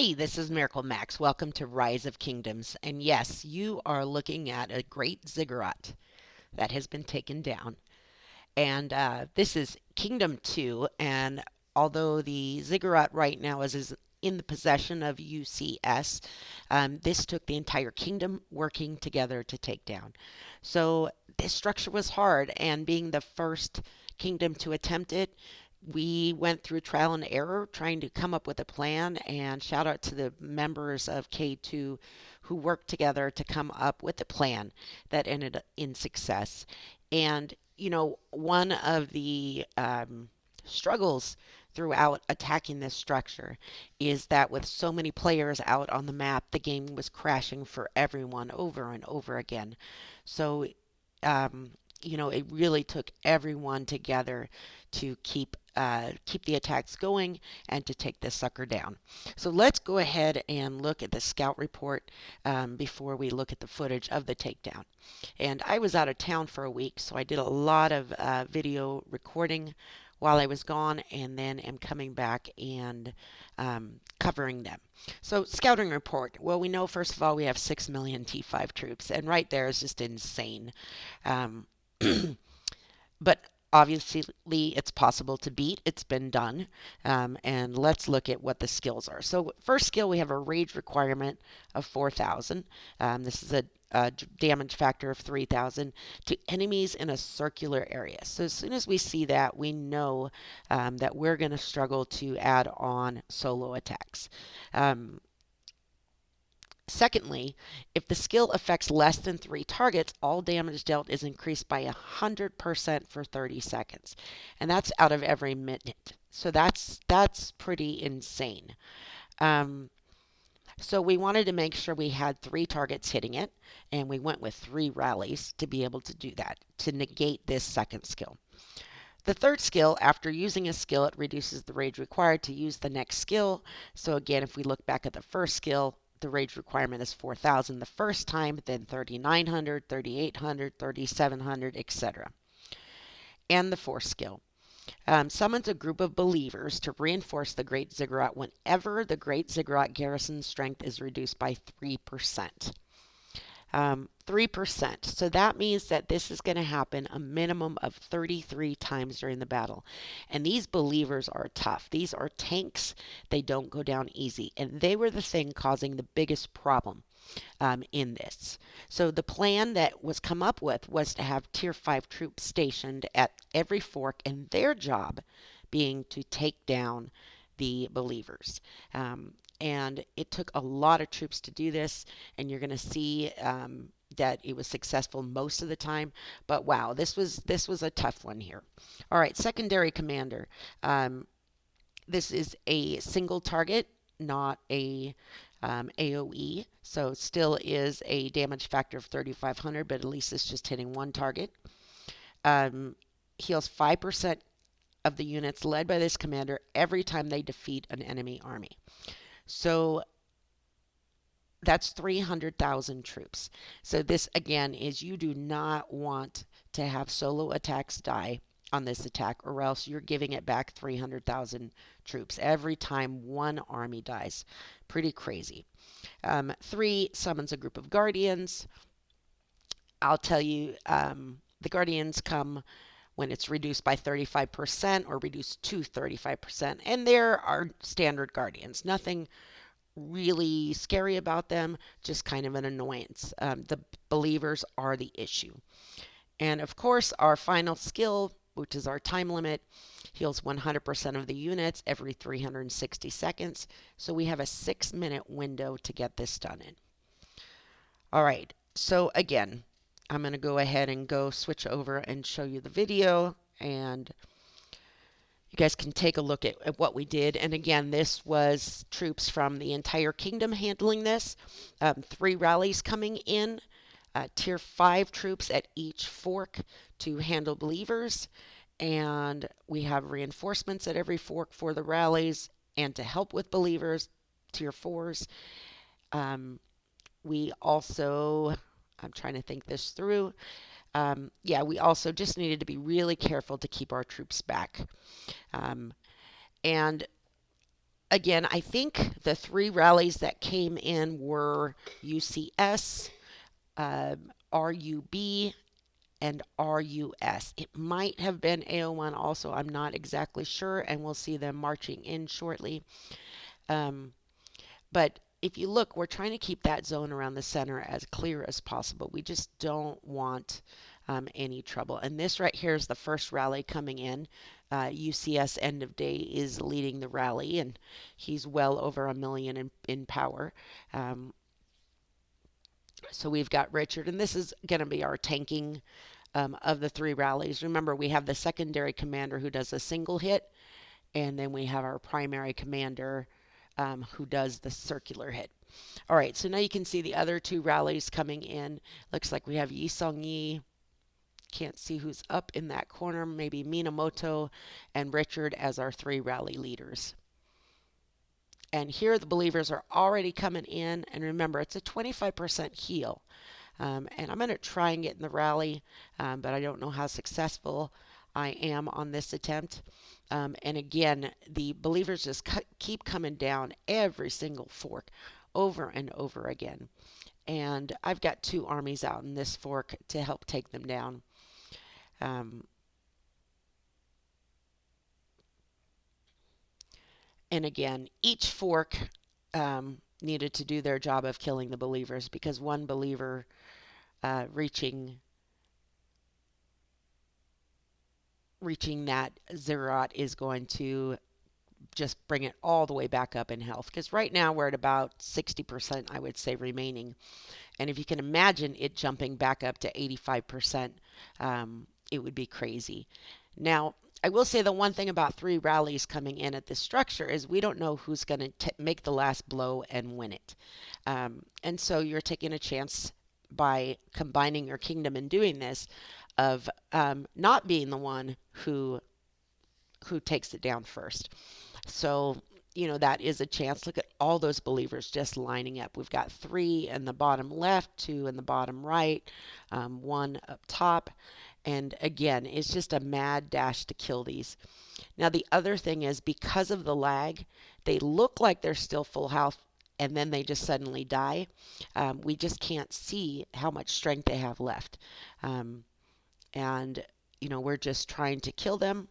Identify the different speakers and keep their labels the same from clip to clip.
Speaker 1: Hey, this is MiracleMax. Welcome to Rise of Kingdoms. And yes, you are looking at a great ziggurat that has been taken down. And this is Kingdom 2. And although the ziggurat right now is in the possession of UCS, this took the entire kingdom working together to take down. So this structure was hard, and being the first kingdom to attempt it, we went through trial and error trying to come up with a plan, and shout out to the members of K2 who worked together to come up with a plan that ended in success. And one of the struggles throughout attacking this structure is that with so many players out on the map, the game was crashing for everyone over and over again. So, it really took everyone together to keep the attacks going and to take this sucker down. So let's go ahead and look at the scout report before we look at the footage of the takedown. And I was out of town for a week, so I did a lot of video recording while I was gone, and then am coming back and covering them. So, scouting report. Well, we know first of all we have 6 million T5 troops, and right there is just insane. Um, but obviously, it's possible to beat. It's been done. And let's look at what the skills are. So, first skill, we have a rage requirement of 4,000. This is a damage factor of 3,000 to enemies in a circular area. So, as soon as we see that, we know that we're going to struggle to add on solo attacks. Um, Secondly, if the skill affects less than 3 targets, all damage dealt is increased by 100% for 30 seconds. And that's out of every minute. So that's pretty insane. Um, so we wanted to make sure we had 3 targets hitting it, and we went with 3 rallies to be able to do that, to negate this second skill. The third skill, after using a skill, it reduces the rage required to use the next skill. So again, if we look back at the first skill, the rage requirement is 4,000 the first time, then 3,900, 3,800, 3,700, etc. And the fourth skill summons a group of believers to reinforce the Great Ziggurat whenever the Great Ziggurat garrison strength is reduced by 3%. 3%. So that means that this is going to happen a minimum of 33 times during the battle. And these believers are tough. These are tanks. They don't go down easy. And they were the thing causing the biggest problem in this. So the plan that was come up with was to have Tier 5 troops stationed at every fork, and their job being to take down the believers. And it took a lot of troops to do this, and you're going to see that it was successful most of the time. But wow, this was a tough one here. All right, secondary commander. This is a single target, not a AOE, so still is a damage factor of 3,500, but at least it's just hitting 1 target. Heals 5% of the units led by this commander every time they defeat an enemy army. So that's 300,000 troops. So this again is, you do not want to have solo attacks die on this attack, or else you're giving it back 300,000 troops every time one army dies. Pretty crazy. 3 summons a group of guardians. I'll tell you, the guardians come when it's reduced by 35% or reduced to 35%. And there are standard guardians. Nothing really scary about them, just kind of an annoyance. The believers are the issue. And of course, our final skill, which is our time limit, heals 100% of the units every 360 seconds. So we have a 6-minute window to get this done in. All right, so again, I'm going to go ahead and switch over and show you the video, and you guys can take a look at what we did. And again, this was troops from the entire kingdom handling this. 3 rallies coming in. Tier 5 troops at each fork to handle believers. And we have reinforcements at every fork for the rallies and to help with believers, Tier 4s. We also, I'm trying to think this through. We also just needed to be really careful to keep our troops back. And again, I think the three rallies that came in were UCS, RUB, and RUS. It might have been AO1 also. I'm not exactly sure, and we'll see them marching in shortly. Um, but if you look, we're trying to keep that zone around the center as clear as possible. We just don't want any trouble. And this right here is the first rally coming in. UCS end of day is leading the rally, and he's well over 1 million in power. Um, so we've got Richard, and this is going to be our tanking of the three rallies. Remember, we have the secondary commander who does a single hit, and then we have our primary commander who does the circular hit. All right, so now you can see the other two rallies coming in. Looks like we have Yi Song Yi. Can't see who's up in that corner. Maybe Minamoto and Richard as our three rally leaders. And here the believers are already coming in. And remember, it's a 25% heal. And I'm going to try and get in the rally, but I don't know how successful I am on this attempt. And again, the believers just keep coming down every single fork over and over again. And I've got two armies out in this fork to help take them down. And again, each fork needed to do their job of killing the believers, because one believer reaching that Ziggurat is going to just bring it all the way back up in health. Because right now we're at about 60%, I would say, remaining. And if you can imagine it jumping back up to 85%, it would be crazy. Now, I will say the one thing about three rallies coming in at this structure is we don't know who's going to make the last blow and win it. And so you're taking a chance by combining your kingdom and doing this of not being the one who takes it down first. So, that is a chance. Look at all those believers just lining up. We've got 3 in the bottom left, 2 in the bottom right, 1 up top. And again, it's just a mad dash to kill these. Now, the other thing is, because of the lag, they look like they're still full health, and then they just suddenly die. We just can't see how much strength they have left. And, we're just trying to kill them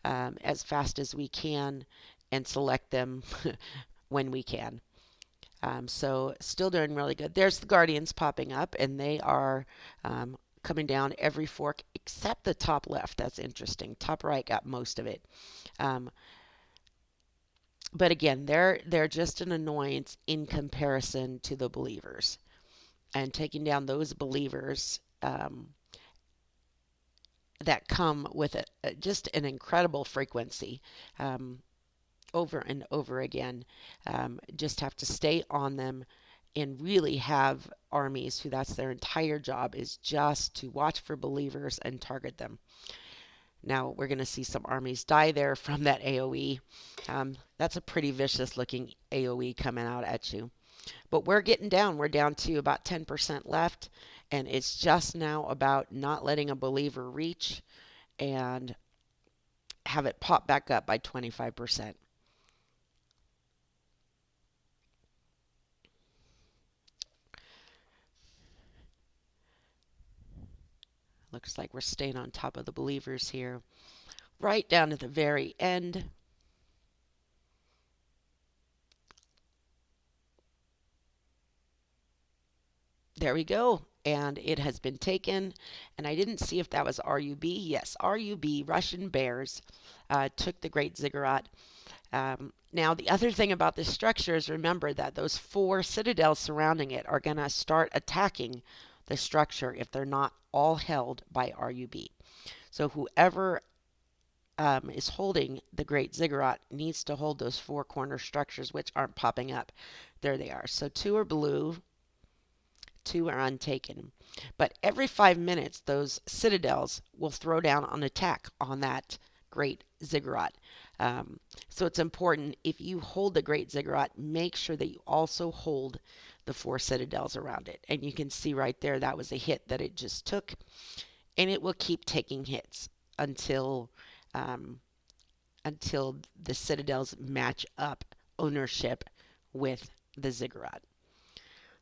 Speaker 1: as fast as we can and select them when we can. So still doing really good. There's the Guardians popping up, and they are coming down every fork except the top left. That's interesting. Top right got most of it. But again, they're just an annoyance in comparison to the believers. And taking down those believers that come with just an incredible frequency. Over and over again. Just have to stay on them and really have armies who that's their entire job, is just to watch for believers and target them. Now we're going to see some armies die there from that AoE. That's a pretty vicious looking AoE coming out at you. But we're getting down. We're down to about 10% left, and it's just now about not letting a believer reach and have it pop back up by 25%. Looks like we're staying on top of the believers here. Right down at the very end. There we go. And it has been taken. And I didn't see if that was RUB. Yes, RUB, Russian Bears, took the Great Ziggurat. Now, the other thing about this structure is, remember that those 4 citadels surrounding it are going to start attacking the structure if they're not all held by RUB. So whoever is holding the Great Ziggurat needs to hold those 4 corner structures, which aren't popping up. There they are. So 2 are blue, 2 are untaken. But every 5 minutes, those citadels will throw down an attack on that Great Ziggurat. So it's important, if you hold the Great Ziggurat, make sure that you also hold the 4 citadels around it. And you can see right there, that was a hit that it just took. And it will keep taking hits until the citadels match up ownership with the Ziggurat.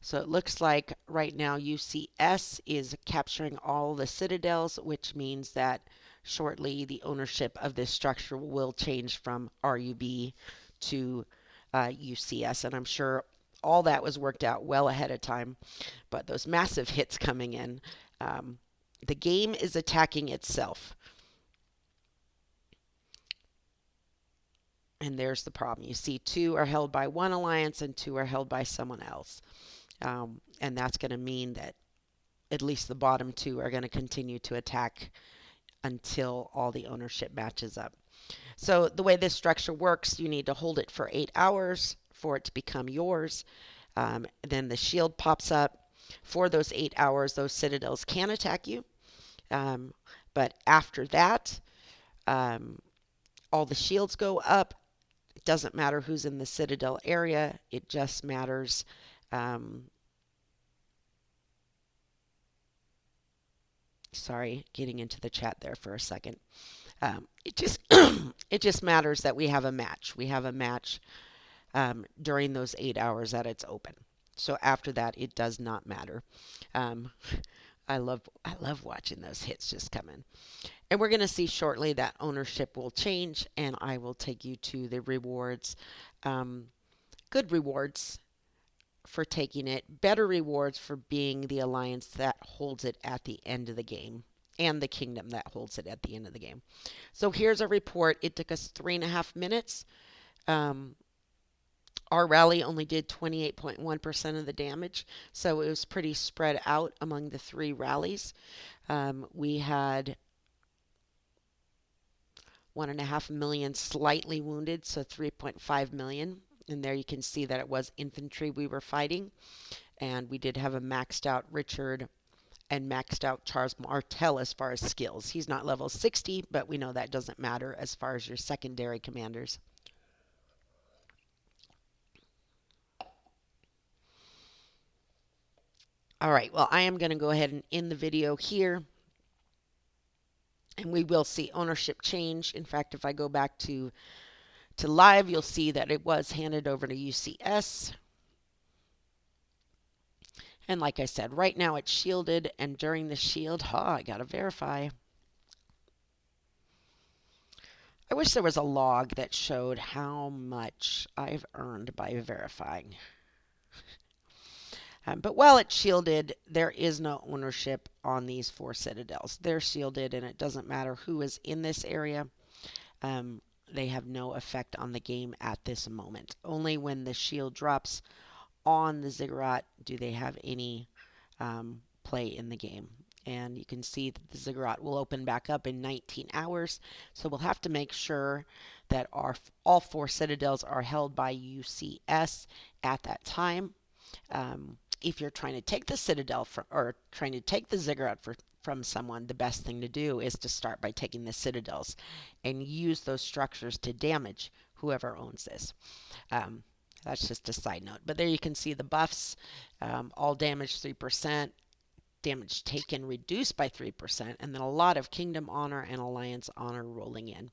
Speaker 1: So it looks like right now UCS is capturing all the citadels, which means that shortly the ownership of this structure will change from RUB to UCS. And I'm sure all that was worked out well ahead of time, but those massive hits coming in, the game is attacking itself. And there's the problem. You see, two are held by one alliance and two are held by someone else. And that's going to mean that at least the bottom two are going to continue to attack until all the ownership matches up. So the way this structure works, you need to hold it for 8 hours for it to become yours. Then the shield pops up. For those 8 hours, those citadels can attack you. But after that, all the shields go up. It doesn't matter who's in the citadel area. It just matters sorry, getting into the chat there for a second. It just it just matters that we have a match. We have a match during those 8 hours that it's open. So after that, it does not matter. Um, I love watching those hits just come in. And we're going to see shortly that ownership will change, and I will take you to the rewards. Good rewards for taking it, better rewards for being the alliance that holds it at the end of the game, and the kingdom that holds it at the end of the game. So here's a report. It took us 3.5 minutes. Our rally only did 28.1% of the damage, so it was pretty spread out among the 3 rallies. We had 1.5 million slightly wounded, so 3.5 million. And there you can see that it was infantry we were fighting. And we did have a maxed out Richard and maxed out Charles Martel as far as skills. He's not level 60, but we know that doesn't matter as far as your secondary commanders. All right, well, I am going to go ahead and end the video here. And we will see ownership change. In fact, if I go back to live, you'll see that it was handed over to UCS. And like I said, right now it's shielded, and during the shield, I got to verify. I wish there was a log that showed how much I've earned by verifying. But while it's shielded, there is no ownership on these 4 citadels. They're shielded, and it doesn't matter who is in this area. They have no effect on the game at this moment. Only when the shield drops on the Ziggurat do they have any play in the game. And you can see that the Ziggurat will open back up in 19 hours. So we'll have to make sure that all 4 citadels are held by UCS at that time. If you're trying to take the citadel or trying to take the Ziggurat from someone, the best thing to do is to start by taking the citadels and use those structures to damage whoever owns this. That's just a side note. But there you can see the buffs. All damage 3%, damage taken reduced by 3%, and then a lot of Kingdom Honor and Alliance Honor rolling in.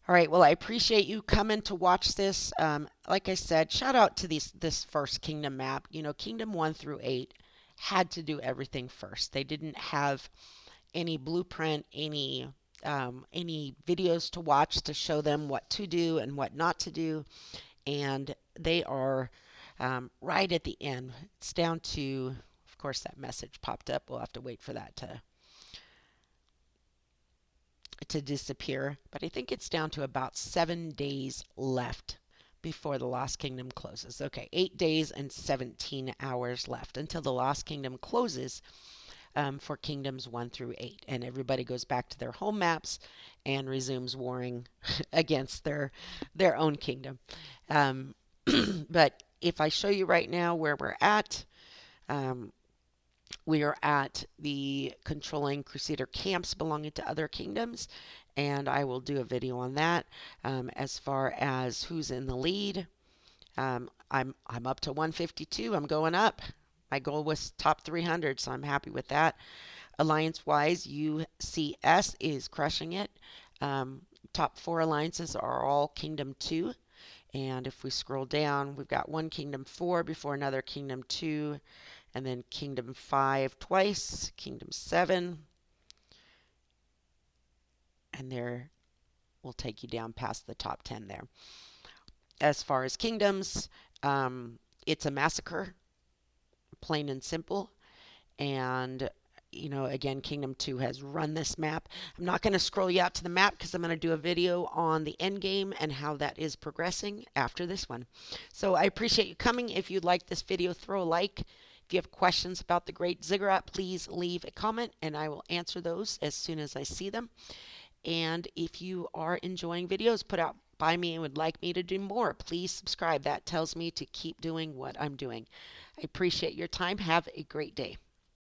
Speaker 1: All right, well, I appreciate you coming to watch this. Like I said, shout out to this first Kingdom map. You know, Kingdom 1 through 8 had to do everything first. They didn't have any blueprint, any videos to watch to show them what to do and what not to do. And they are right at the end. It's down to, of course, that message popped up. We'll have to wait for that to disappear. But I think it's down to about 7 days left before the Lost Kingdom closes. Okay, 8 days and 17 hours left until the Lost Kingdom closes for Kingdoms 1 through 8. And everybody goes back to their home maps and resumes warring against their own kingdom. But if I show you right now where we're at, we are at the controlling Crusader camps belonging to other kingdoms, and I will do a video on that. As far as who's in the lead, I'm up to 152. I'm going up. My goal was top 300, so I'm happy with that. Alliance-wise, UCS is crushing it. Top 4 alliances are all Kingdom 2, And if we scroll down, we've got one kingdom 4 before another kingdom 2, and then kingdom 5 twice, kingdom 7, and there will take you down past the top 10 there. As far as kingdoms, it's a massacre, plain and simple. And again, Kingdom 2 has run this map. I'm not going to scroll you out to the map because I'm going to do a video on the end game and how that is progressing after this one. So I appreciate you coming. If you like this video, throw a like. If you have questions about the Great Ziggurat, please leave a comment and I will answer those as soon as I see them. And if you are enjoying videos put out by me and would like me to do more, please subscribe. That tells me to keep doing what I'm doing. I appreciate your time. Have a great day.